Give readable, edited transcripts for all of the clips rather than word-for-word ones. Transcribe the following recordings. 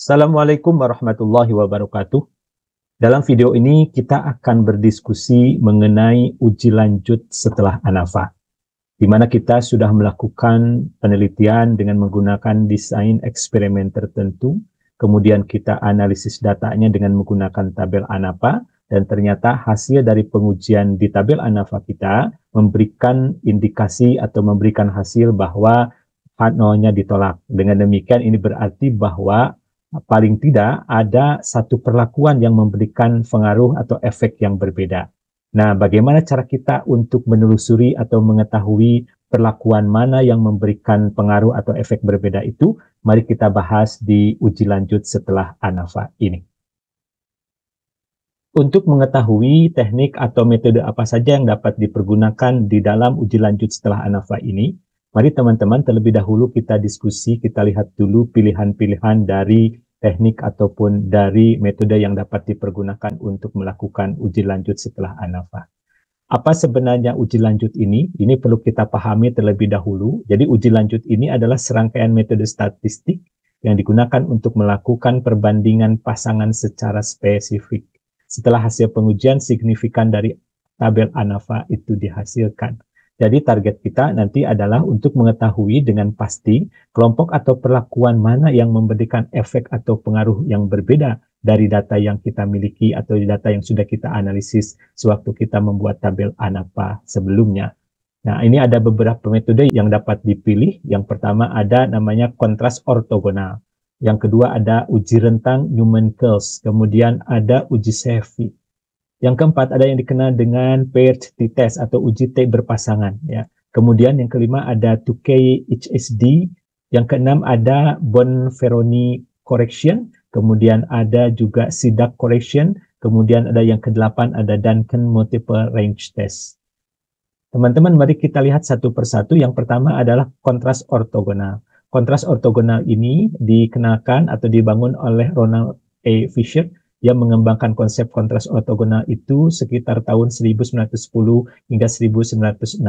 Assalamualaikum warahmatullahi wabarakatuh. Dalam video ini kita akan berdiskusi mengenai uji lanjut setelah ANAFA, di mana kita sudah melakukan penelitian dengan menggunakan desain eksperimen tertentu, kemudian kita analisis datanya dengan menggunakan tabel ANAFA, dan ternyata hasil dari pengujian di tabel ANAFA kita memberikan indikasi atau memberikan hasil bahwa nolnya ditolak. Dengan demikian ini berarti bahwa paling tidak ada satu perlakuan yang memberikan pengaruh atau efek yang berbeda. Nah, bagaimana cara kita untuk menelusuri atau mengetahui perlakuan mana yang memberikan pengaruh atau efek berbeda itu? Mari kita bahas di uji lanjut setelah ANAFA ini. Untuk mengetahui teknik atau metode apa saja yang dapat dipergunakan di dalam uji lanjut setelah ANAFA ini, mari teman-teman terlebih dahulu kita diskusi, kita lihat dulu pilihan-pilihan dari teknik ataupun dari metode yang dapat dipergunakan untuk melakukan uji lanjut setelah ANAFA. Apa sebenarnya uji lanjut ini? Ini perlu kita pahami terlebih dahulu. Jadi uji lanjut ini adalah serangkaian metode statistik yang digunakan untuk melakukan perbandingan pasangan secara spesifik setelah hasil pengujian signifikan dari tabel ANAFA itu dihasilkan. Jadi target kita nanti adalah untuk mengetahui dengan pasti kelompok atau perlakuan mana yang memberikan efek atau pengaruh yang berbeda dari data yang kita miliki atau data yang sudah kita analisis sewaktu kita membuat tabel ANAFA sebelumnya. Nah, ini ada beberapa metode yang dapat dipilih. Yang pertama ada namanya kontras ortogonal. Yang kedua ada uji rentang Newman-Kells. Kemudian ada uji Cepheid. Yang keempat ada yang dikenal dengan paired t-test atau uji T berpasangan. Ya. Kemudian yang kelima ada Tukey HSD. Yang keenam ada Bonferroni correction. Kemudian ada juga Sidak correction. Kemudian ada yang kedelapan ada Duncan multiple range test. Teman-teman, mari kita lihat satu persatu. Yang pertama adalah kontras ortogonal. Kontras ortogonal ini dikenalkan atau dibangun oleh Ronald A. Fisher yang mengembangkan konsep kontras ortogonal itu sekitar tahun 1910 hingga 1960.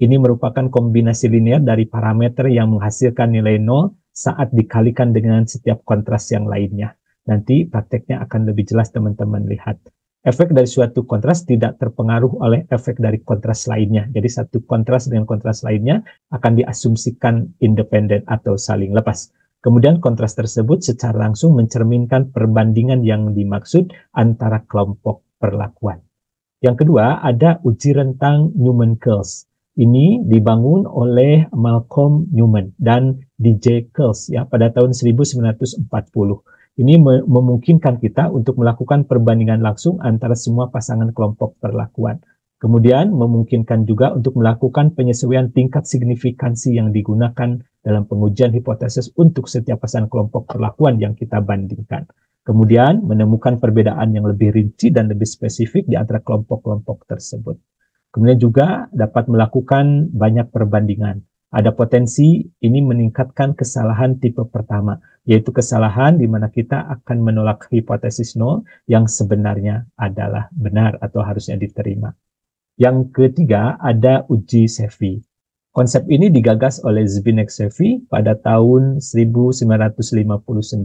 Ini merupakan kombinasi linear dari parameter yang menghasilkan nilai 0 saat dikalikan dengan setiap kontras yang lainnya. Nanti prakteknya akan lebih jelas teman-teman lihat. Efek dari suatu kontras tidak terpengaruh oleh efek dari kontras lainnya. Jadi satu kontras dengan kontras lainnya akan diasumsikan independen atau saling lepas. Kemudian kontras tersebut secara langsung mencerminkan perbandingan yang dimaksud antara kelompok perlakuan. Yang kedua ada uji rentang Newman-Kells. Ini dibangun oleh Malcolm Newman dan DJ Kells ya pada tahun 1940. Ini memungkinkan kita untuk melakukan perbandingan langsung antara semua pasangan kelompok perlakuan. Kemudian memungkinkan juga untuk melakukan penyesuaian tingkat signifikansi yang digunakan dalam pengujian hipotesis untuk setiap pasangan kelompok perlakuan yang kita bandingkan. Kemudian menemukan perbedaan yang lebih rinci dan lebih spesifik di antara kelompok-kelompok tersebut. Kemudian juga dapat melakukan banyak perbandingan. Ada potensi ini meningkatkan kesalahan tipe pertama, yaitu kesalahan di mana kita akan menolak hipotesis nol yang sebenarnya adalah benar atau harusnya diterima. Yang ketiga ada uji Cepheid. Konsep ini digagas oleh Zbigniew pada tahun 1959.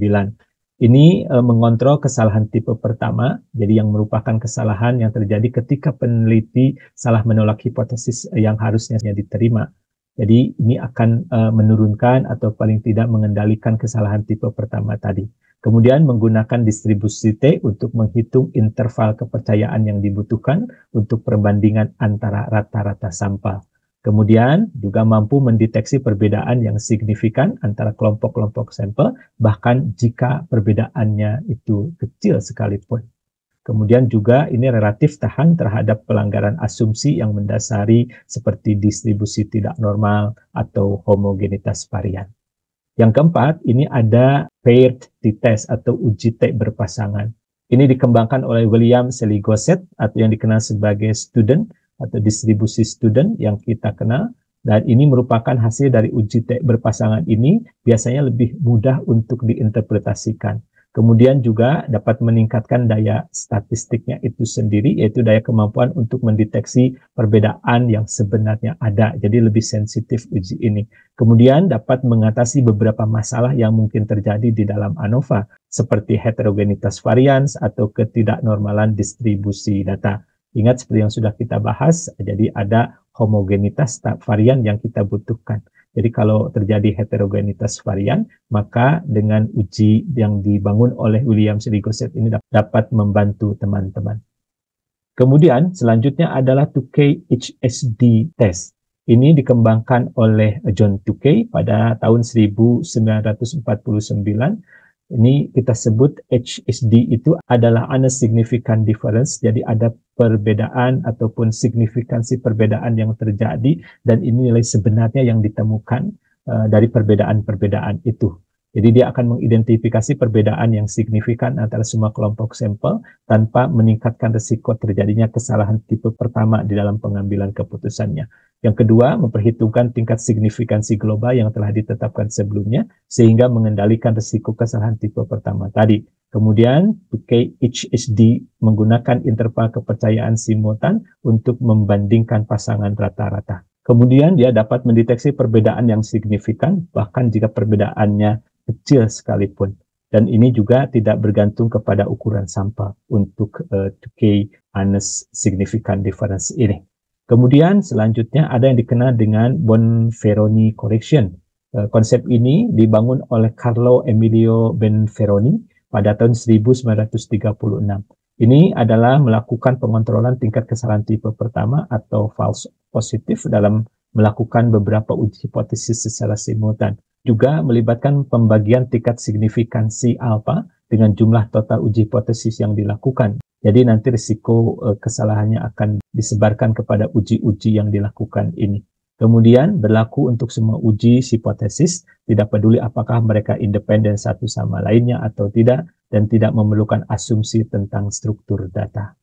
Ini mengontrol kesalahan tipe pertama, jadi yang merupakan kesalahan yang terjadi ketika peneliti salah menolak hipotesis yang harusnya diterima. Jadi ini akan menurunkan atau paling tidak mengendalikan kesalahan tipe pertama tadi. Kemudian menggunakan distribusi T untuk menghitung interval kepercayaan yang dibutuhkan untuk perbandingan antara rata-rata sampel. Kemudian juga mampu mendeteksi perbedaan yang signifikan antara kelompok-kelompok sampel, bahkan jika perbedaannya itu kecil sekalipun. Kemudian juga ini relatif tahan terhadap pelanggaran asumsi yang mendasari seperti distribusi tidak normal atau homogenitas varian. Yang keempat, ini ada paired t-test atau uji T berpasangan. Ini dikembangkan oleh William Seligoset atau yang dikenal sebagai student atau distribusi student yang kita kenal. Dan ini merupakan hasil dari uji T berpasangan ini biasanya lebih mudah untuk diinterpretasikan. Kemudian juga dapat meningkatkan daya statistiknya itu sendiri, yaitu daya kemampuan untuk mendeteksi perbedaan yang sebenarnya ada. Jadi lebih sensitif uji ini. Kemudian dapat mengatasi beberapa masalah yang mungkin terjadi di dalam ANOVA, seperti heterogenitas varian atau ketidaknormalan distribusi data. Ingat seperti yang sudah kita bahas, jadi ada homogenitas varian yang kita butuhkan. Jadi kalau terjadi heterogenitas varian, maka dengan uji yang dibangun oleh Williams-Rigosset ini dapat membantu teman-teman. Kemudian selanjutnya adalah Tukey HSD test. Ini dikembangkan oleh John Tukey pada tahun 1949. Ini kita sebut HSD itu adalah unsignificant difference, jadi ada perbedaan ataupun signifikansi perbedaan yang terjadi, dan ini nilai sebenarnya yang ditemukan dari perbedaan-perbedaan itu. Jadi dia akan mengidentifikasi perbedaan yang signifikan antara semua kelompok sampel tanpa meningkatkan risiko terjadinya kesalahan tipe pertama di dalam pengambilan keputusannya. Yang kedua, memperhitungkan tingkat signifikansi global yang telah ditetapkan sebelumnya sehingga mengendalikan risiko kesalahan tipe pertama tadi. Kemudian, Tukey HSD menggunakan interval kepercayaan simultan untuk membandingkan pasangan rata-rata. Kemudian dia dapat mendeteksi perbedaan yang signifikan, bahkan jika perbedaannya kecil sekalipun. Dan ini juga tidak bergantung kepada ukuran sampel untuk Tukey significant difference ini. Kemudian selanjutnya ada yang dikenal dengan Bonferroni correction. Konsep ini dibangun oleh Carlo Emilio Bonferroni pada tahun 1936. Ini adalah melakukan pengontrolan tingkat kesalahan tipe pertama atau false positif dalam melakukan beberapa uji hipotesis secara simultan. Juga melibatkan pembagian tingkat signifikansi alfa dengan jumlah total uji hipotesis yang dilakukan. Jadi nanti risiko kesalahannya akan disebarkan kepada uji-uji yang dilakukan ini. Kemudian berlaku untuk semua uji hipotesis, tidak peduli apakah mereka independen satu sama lainnya atau tidak, dan tidak memerlukan asumsi tentang struktur data.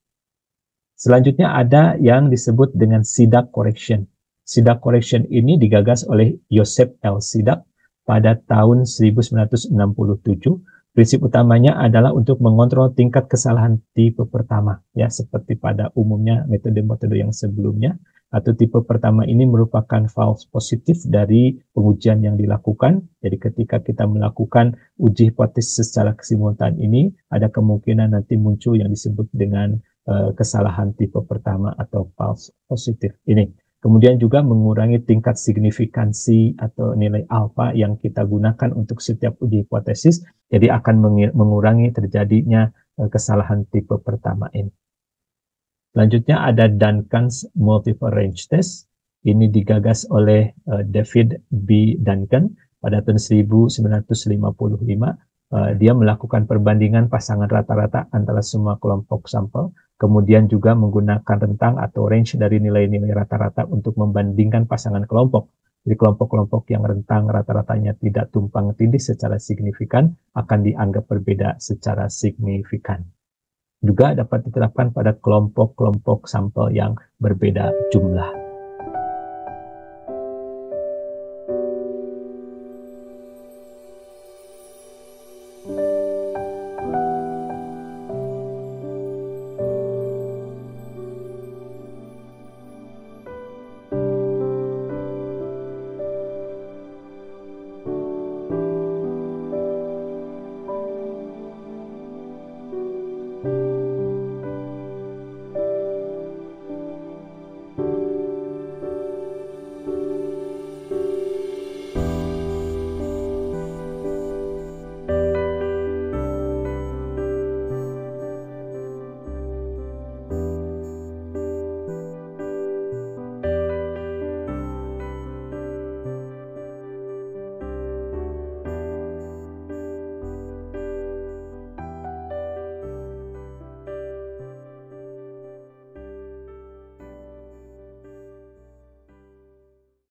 Selanjutnya ada yang disebut dengan Sidak correction. Sidak correction ini digagas oleh Joseph L. Sidak pada tahun 1967. Prinsip utamanya adalah untuk mengontrol tingkat kesalahan tipe pertama, ya, seperti pada umumnya metode-metode yang sebelumnya. Atau tipe pertama ini merupakan false positif dari pengujian yang dilakukan. Jadi ketika kita melakukan uji hipotesis secara simultan ini, ada kemungkinan nanti muncul yang disebut dengan kesalahan tipe pertama atau false positif ini. Kemudian juga mengurangi tingkat signifikansi atau nilai alfa yang kita gunakan untuk setiap uji hipotesis, jadi akan mengurangi terjadinya kesalahan tipe pertama ini. Selanjutnya ada Duncan's Multiple Range Test. Ini digagas oleh David B. Duncan pada tahun 1955. Dia melakukan perbandingan pasangan rata-rata antara semua kelompok sampel, kemudian juga menggunakan rentang atau range dari nilai-nilai rata-rata untuk membandingkan pasangan kelompok. Jadi kelompok-kelompok yang rentang rata-ratanya tidak tumpang tindih secara signifikan akan dianggap berbeda secara signifikan. Juga dapat diterapkan pada kelompok-kelompok sampel yang berbeda jumlah.